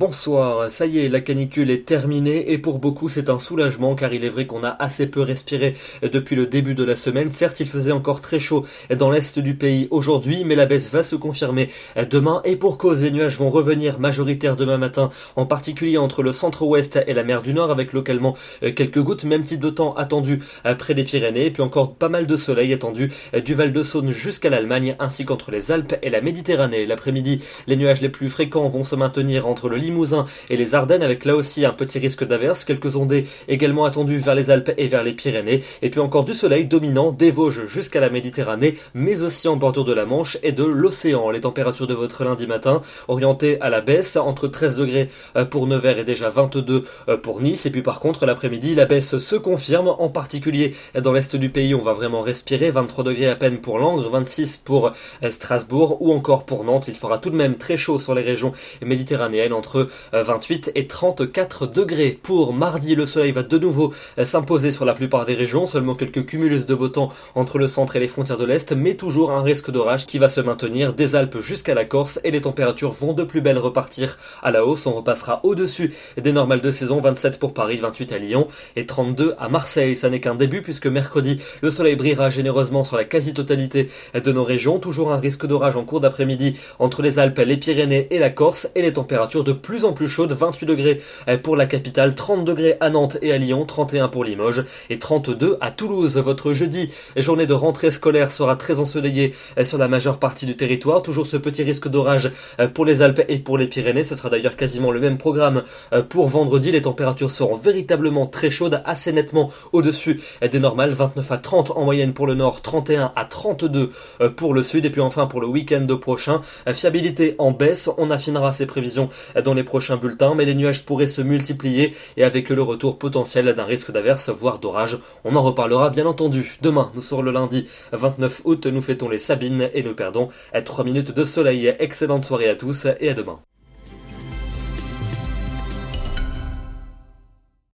Bonsoir, ça y est, la canicule est terminée et pour beaucoup c'est un soulagement car il est vrai qu'on a assez peu respiré depuis le début de la semaine. Certes, il faisait encore très chaud dans l'est du pays aujourd'hui, mais la baisse va se confirmer demain et pour cause, les nuages vont revenir majoritaires demain matin, en particulier entre le centre-ouest et la mer du Nord avec localement quelques gouttes, même type de temps attendu près des Pyrénées et puis encore pas mal de soleil attendu du Val-de-Saône jusqu'à l'Allemagne ainsi qu'entre les Alpes et la Méditerranée. L'après-midi, les nuages les plus fréquents vont se maintenir entre le Limousin et les Ardennes avec là aussi un petit risque d'averse, quelques ondées également attendues vers les Alpes et vers les Pyrénées et puis encore du soleil dominant des Vosges jusqu'à la Méditerranée mais aussi en bordure de la Manche et de l'océan. Les températures de votre lundi matin orientées à la baisse entre 13 degrés pour Nevers et déjà 22 pour Nice et puis par contre l'après-midi la baisse se confirme en particulier dans l'est du pays on va vraiment respirer, 23 degrés à peine pour Langres, 26 pour Strasbourg ou encore pour Nantes. Il fera tout de même très chaud sur les régions méditerranéennes entre 28 et 34 degrés. Pour mardi, le soleil va de nouveau s'imposer sur la plupart des régions, seulement quelques cumulus de beau temps entre le centre et les frontières de l'Est, mais toujours un risque d'orage qui va se maintenir des Alpes jusqu'à la Corse et les températures vont de plus belle repartir à la hausse. On repassera au-dessus des normales de saison, 27 pour Paris, 28 à Lyon et 32 à Marseille. Ça n'est qu'un début puisque mercredi, le soleil brillera généreusement sur la quasi-totalité de nos régions. Toujours un risque d'orage en cours d'après-midi entre les Alpes, les Pyrénées et la Corse et les températures de plus en plus chaudes, 28 degrés pour la capitale, 30 degrés à Nantes et à Lyon, 31 pour Limoges et 32 à Toulouse. Votre jeudi, journée de rentrée scolaire, sera très ensoleillée sur la majeure partie du territoire. Toujours ce petit risque d'orage pour les Alpes et pour les Pyrénées. Ce sera d'ailleurs quasiment le même programme pour vendredi. Les températures seront véritablement très chaudes, assez nettement au-dessus des normales, 29 à 30 en moyenne pour le nord, 31 à 32 pour le sud. Et puis enfin pour le week-end prochain, fiabilité en baisse. On affinera ces prévisions dans les prochains bulletins, mais les nuages pourraient se multiplier et avec le retour potentiel d'un risque d'averse, voire d'orage. On en reparlera bien entendu. Demain, nous sommes le lundi 29 août, nous fêtons les Sabines et nous perdons 3 minutes de soleil. Excellente soirée à tous et à demain.